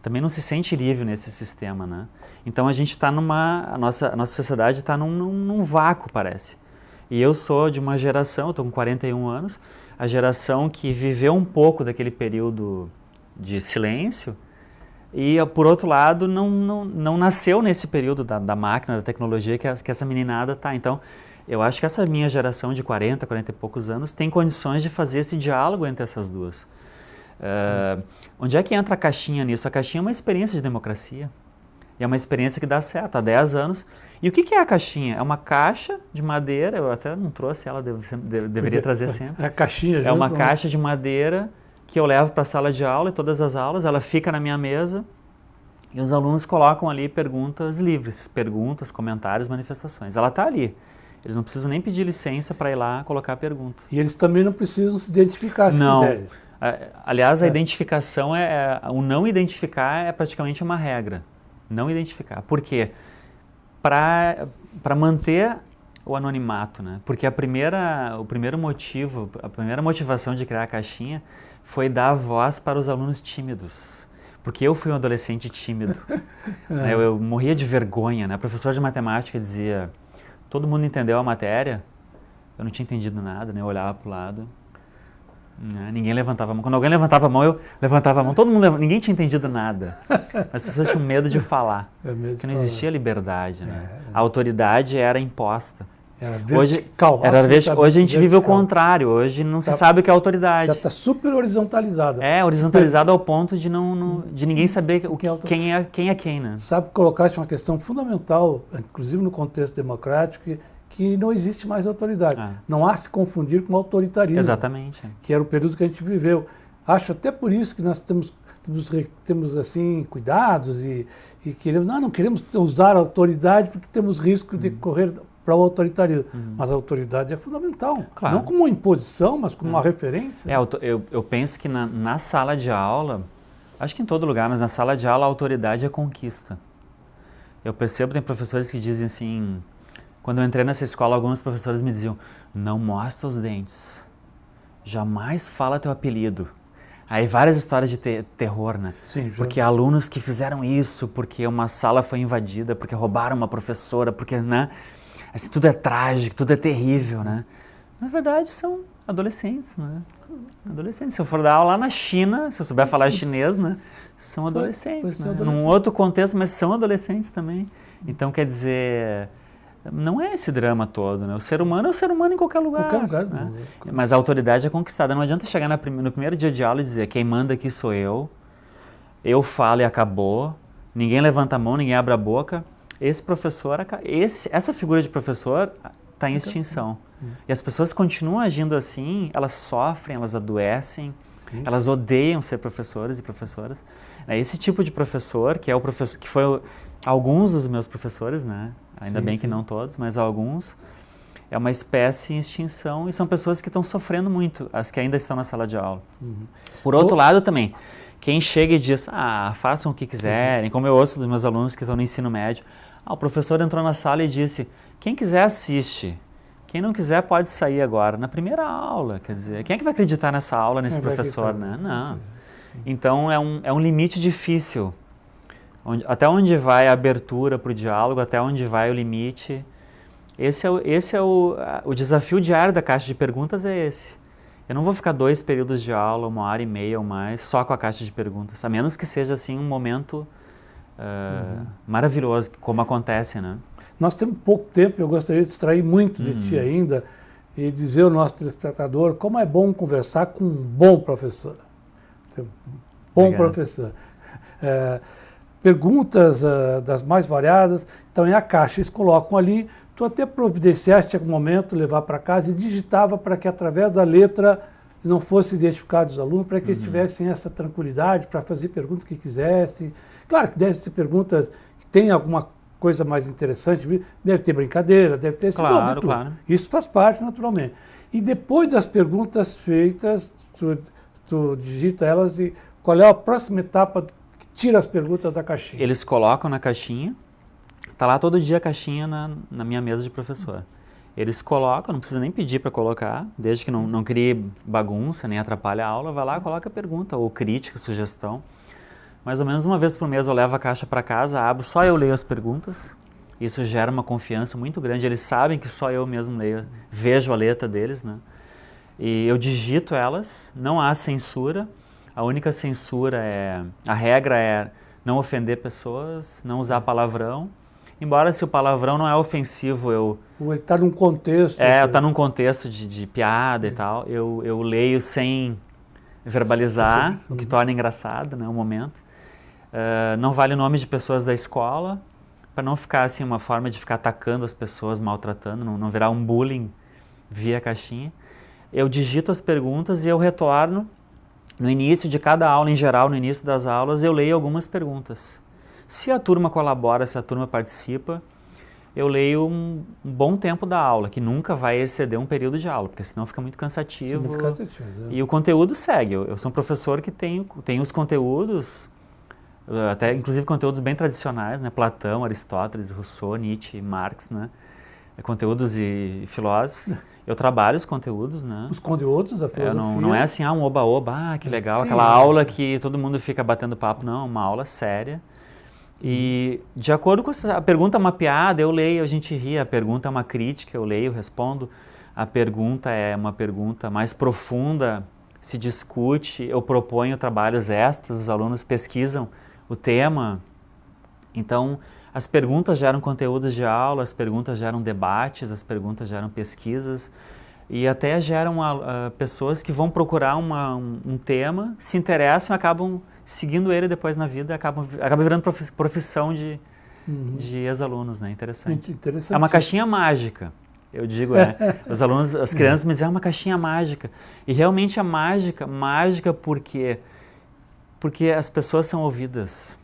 Também não se sente livre nesse sistema, né? Então a gente está a nossa sociedade está num vácuo, parece. E eu sou de uma geração, eu estou com 41 anos, a geração que viveu um pouco daquele período de silêncio e, por outro lado, não nasceu nesse período da máquina, da tecnologia que essa meninada está. Então, eu acho que essa minha geração de 40 e poucos anos tem condições de fazer esse diálogo entre essas duas. Onde é que entra a caixinha nisso? A caixinha é uma experiência de democracia. E é uma experiência que dá certo há 10 anos. E o que é a caixinha? É uma caixa de madeira, eu até não trouxe ela, deveria trazer sempre. É a caixinha. É uma caixa de madeira que eu levo para a sala de aula, e todas as aulas, ela fica na minha mesa e os alunos colocam ali perguntas livres, perguntas, comentários, manifestações. Ela está ali. Eles não precisam nem pedir licença para ir lá colocar a pergunta. E eles também não precisam se identificar se quiserem. Aliás, a identificação, o não identificar é praticamente uma regra. Não identificar. Por quê? Para manter o anonimato, né? Porque o primeiro motivo, a primeira motivação de criar a caixinha foi dar voz para os alunos tímidos. Porque eu fui um adolescente tímido. Né? Eu morria de vergonha, né? A professora de matemática dizia, todo mundo entendeu a matéria? Eu não tinha entendido nada, né? Eu olhava para o lado. Ninguém levantava a mão. Quando alguém levantava a mão, eu levantava a mão. Ninguém tinha entendido nada. As pessoas tinham medo de falar. Porque não existia liberdade. Né? A autoridade era imposta. Era vertical. Hoje a gente vive o contrário. Hoje não se sabe o que é autoridade. Já está super horizontalizada. Horizontalizado ao ponto de ninguém saber quem é quem. Né? Sabe, colocaste uma questão fundamental, inclusive no contexto democrático, que não existe mais autoridade. Não há se confundir com autoritarismo. Exatamente. Que era o período que a gente viveu. Acho até por isso que nós temos assim, cuidados e queremos, não queremos usar a autoridade porque temos risco de correr para o autoritarismo. Mas a autoridade é fundamental. Claro. Não como uma imposição, mas como uma referência. Eu penso que na sala de aula, acho que em todo lugar, mas na sala de aula a autoridade é conquista. Eu percebo, tem professores que dizem assim... Quando eu entrei nessa escola, alguns professores me diziam, não mostra os dentes, jamais fala teu apelido. Aí várias histórias de terror, né? Sim, porque alunos que fizeram isso, porque uma sala foi invadida, porque roubaram uma professora, porque, né? Assim, tudo é trágico, tudo é terrível, né? Na verdade, são adolescentes, né? Adolescentes. Se eu for dar aula lá na China, se eu souber falar chinês, né? São adolescentes, né? Num outro contexto, mas são adolescentes também. Então, quer dizer... Não é esse drama todo, né? O ser humano é o ser humano em qualquer lugar. Né? Mas a autoridade é conquistada. Não adianta chegar no primeiro dia de aula e dizer quem manda aqui sou eu falo e acabou, ninguém levanta a mão, ninguém abre a boca. Essa figura de professor está em extinção. E as pessoas continuam agindo assim, elas sofrem, elas adoecem, elas odeiam ser professores e professoras. Esse tipo de professor, que é o professor que foi alguns dos meus professores, né? Ainda bem que não todos, mas alguns, é uma espécie em extinção e são pessoas que estão sofrendo muito, as que ainda estão na sala de aula. Por outro lado também, quem chega e diz, façam o que quiserem, como eu ouço dos meus alunos que estão no ensino médio, o professor entrou na sala e disse, quem quiser assiste, quem não quiser pode sair agora, na primeira aula, quer dizer, quem é que vai acreditar nessa aula, nesse professor, né? Não. Então é um limite difícil. Até onde vai a abertura para o diálogo, até onde vai o limite. Esse é o desafio diário da caixa de perguntas é esse. Eu não vou ficar 2 períodos de aula, 1h30 ou mais, só com a caixa de perguntas, a menos que seja assim um momento maravilhoso, como acontece, né? Nós temos pouco tempo, eu gostaria de extrair muito de ti ainda e dizer ao nosso telespectador como é bom conversar com um bom professor. Professor. Perguntas das mais variadas, então é a caixa, eles colocam ali, tu até providenciaste em algum momento levar para casa e digitava para que através da letra não fosse identificado os alunos, para que eles tivessem essa tranquilidade para fazer perguntas que quisessem. Claro que devem ser perguntas que têm alguma coisa mais interessante, deve ter brincadeira, deve ter... Claro. Isso faz parte naturalmente. E depois das perguntas feitas, tu digita elas e qual é a próxima etapa que tira as perguntas da caixinha? Eles colocam na caixinha, está lá todo dia a caixinha na minha mesa de professor. Eles colocam, não precisa nem pedir para colocar, desde que não crie bagunça, nem atrapalhe a aula, vai lá, coloca a pergunta, ou crítica, sugestão. Mais ou menos uma vez por mês eu levo a caixa para casa, abro, só eu leio as perguntas. Isso gera uma confiança muito grande. Eles sabem que só eu mesmo leio, vejo a letra deles, né? E eu digito elas, não há censura. A única censura a regra é não ofender pessoas, não usar palavrão. Embora se o palavrão não é ofensivo, Ele está num contexto. está num contexto de piada e tal, eu leio sem verbalizar, o que torna engraçado, né, o momento. Não vale o nome de pessoas da escola, para não ficar assim uma forma de ficar atacando as pessoas, maltratando, não virar um bullying via caixinha. Eu digito as perguntas e eu retorno. No início de cada aula, em geral, no início das aulas, eu leio algumas perguntas. Se a turma colabora, se a turma participa, eu leio um bom tempo da aula, que nunca vai exceder um período de aula, porque senão fica muito cansativo. Muito cansativo, E o conteúdo segue. Eu sou um professor que tem os conteúdos, até inclusive conteúdos bem tradicionais, né? Platão, Aristóteles, Rousseau, Nietzsche, Marx, né? Conteúdos e filósofos. Eu trabalho os conteúdos, né? Os conteúdos da filosofia. Não é assim, um oba-oba, que legal, Sim, aquela aula que todo mundo fica batendo papo. Não, uma aula séria. E de acordo com a pergunta é uma piada, eu leio, a gente ri. A pergunta é uma crítica, eu leio, respondo. A pergunta é uma pergunta mais profunda, se discute, eu proponho trabalhos extras, os alunos pesquisam o tema. Então, as perguntas geram conteúdos de aula, as perguntas geram debates, as perguntas geram pesquisas e até geram pessoas que vão procurar um tema, se interessam e acabam seguindo ele depois na vida, acaba virando profissão de ex-alunos, né? Interessante. É uma caixinha mágica, eu digo, os alunos, as crianças me dizem, é uma caixinha mágica. E realmente é mágica porque as pessoas são ouvidas.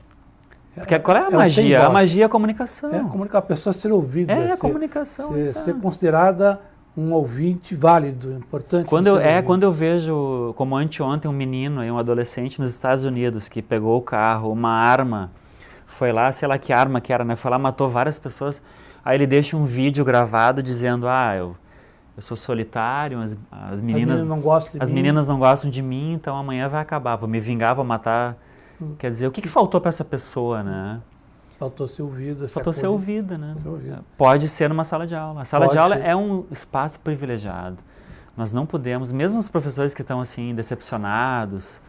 Porque qual é a magia? A magia é a comunicação. A pessoa ser ouvida. A comunicação. Ser considerada um ouvinte válido, importante. Quando eu vejo, como anteontem, um menino e um adolescente nos Estados Unidos que pegou o carro, uma arma, foi lá, sei lá que arma que era, né? Foi lá, matou várias pessoas. Aí ele deixa um vídeo gravado dizendo, eu sou solitário, as meninas não gostam de mim, então amanhã vai acabar, vou me vingar, vou matar. Quer dizer, o que faltou para essa pessoa, né? Faltou ser ouvida. Faltou ser ouvida, né? Pode ser numa sala de aula. A sala de aula é um espaço privilegiado. Nós não podemos, mesmo os professores que estão assim decepcionados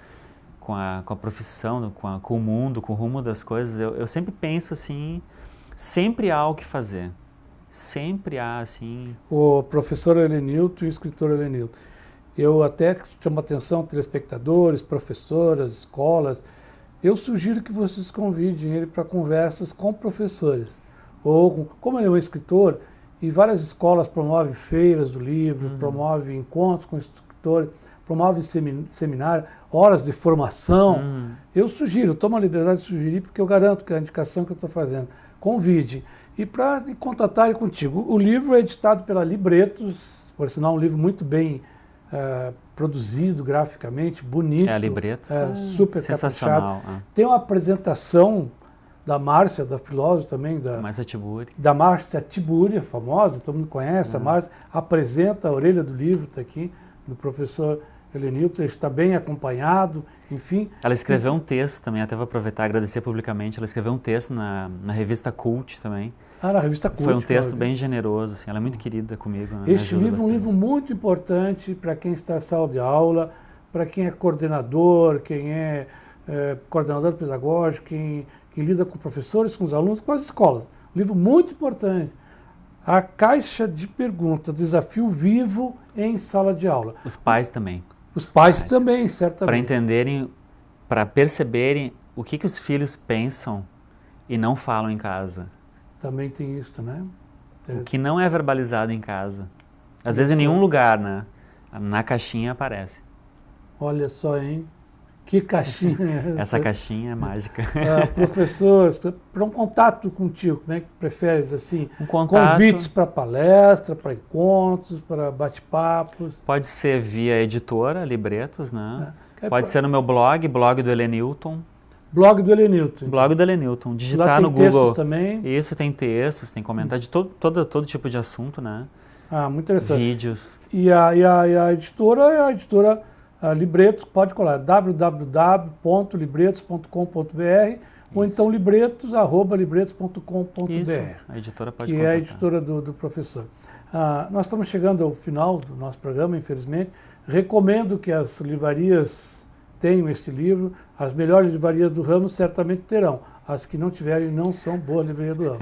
com a profissão, com o mundo, com o rumo das coisas, eu sempre penso assim, sempre há o que fazer. Sempre há, assim... O professor Helenilton e o escritor Helenilton. Eu até chamo a atenção, telespectadores, professoras, escolas. Eu sugiro que vocês convidem ele para conversas com professores. Como ele é um escritor, e várias escolas promovem feiras do livro, promovem encontros com escritores, promovem seminários, horas de formação. Eu sugiro, tomo a liberdade de sugerir, porque eu garanto que a indicação que eu estou fazendo, convide. E para contatarem contigo. O livro é editado pela Libretos, por sinal um livro muito bem produzido graficamente, bonito. A Libretos super sensacional. Tem uma apresentação da Márcia, da filósofa também. Márcia Tiburi. Da Márcia Tiburi, famosa, todo mundo conhece. A Márcia apresenta a orelha do livro, está aqui, do professor Helenilton, ele está bem acompanhado, enfim. Ela escreveu um texto também, até vou aproveitar e agradecer publicamente, ela escreveu um texto na revista Cult também. Na revista Cult. Foi um texto bem generoso, assim, ela é muito querida comigo. Este livro é um livro muito importante para quem está em sala de aula, para quem é coordenador, quem é coordenador pedagógico, quem lida com professores, com os alunos, com as escolas. Um livro muito importante. A Caixa de Perguntas, Desafio Vivo em Sala de Aula. Os pais também. Os pais também, certamente. Para entenderem, para perceberem o que os filhos pensam e não falam em casa. Também tem isso, né? O que não é verbalizado em casa. Às vezes em nenhum lugar, né? Na caixinha aparece. Olha só, hein? Que caixinha é essa? Essa caixinha é mágica. Professor, para um contato contigo, como é que preferes assim? Contato, convites para palestra, para encontros, para bate-papos? Pode ser via editora, Libretos, né? Pode ser no meu blog do Helenilton. Blog do Helenilton. Blog do Helenilton. Digitar lá tem no Google. Textos também. Isso, tem textos, tem comentários de todo tipo de assunto, né? Muito interessante. Vídeos. E a editora é a editora Libretos, pode colar, www.libretos.com.br ou então libretos.com.br. Isso, a editora pode que contratar. é a editora do professor. Nós estamos chegando ao final do nosso programa, infelizmente. Recomendo que as livrarias tenham este livro. As melhores livrarias do ramo certamente terão. As que não tiverem não são boas livrarias do ramo.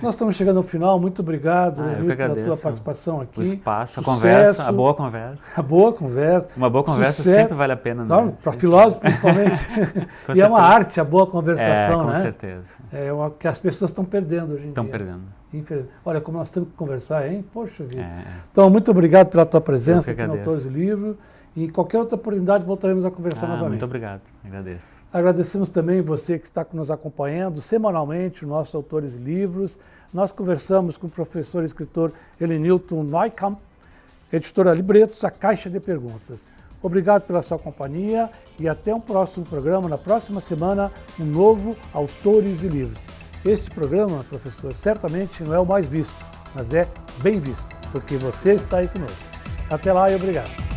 Nós estamos chegando ao final. Muito obrigado, Lenilton, pela tua participação aqui. O espaço, Sucesso, a conversa, a boa conversa. A boa conversa. Uma boa conversa Sucesso. sempre vale a pena. Né? Para filósofos, principalmente. E certeza. É uma arte a boa conversação, com né? certeza. É o que as pessoas estão perdendo hoje em dia. Estão perdendo. Olha, como nós temos que conversar, hein? Poxa vida. Então, muito obrigado pela tua presença aqui no Autores do Livro. E em qualquer outra oportunidade voltaremos a conversar novamente. Muito obrigado, agradeço. Agradecemos também você que está nos acompanhando semanalmente, os nossos Autores de Livros. Nós conversamos com o professor e escritor Lenilton Neukamp, editora Libretos, a Caixa de Perguntas. Obrigado pela sua companhia e até um próximo programa. Na próxima semana, um novo Autores de Livros. Este programa, professor, certamente não é o mais visto, mas é bem visto, porque você está aí conosco. Até lá e obrigado.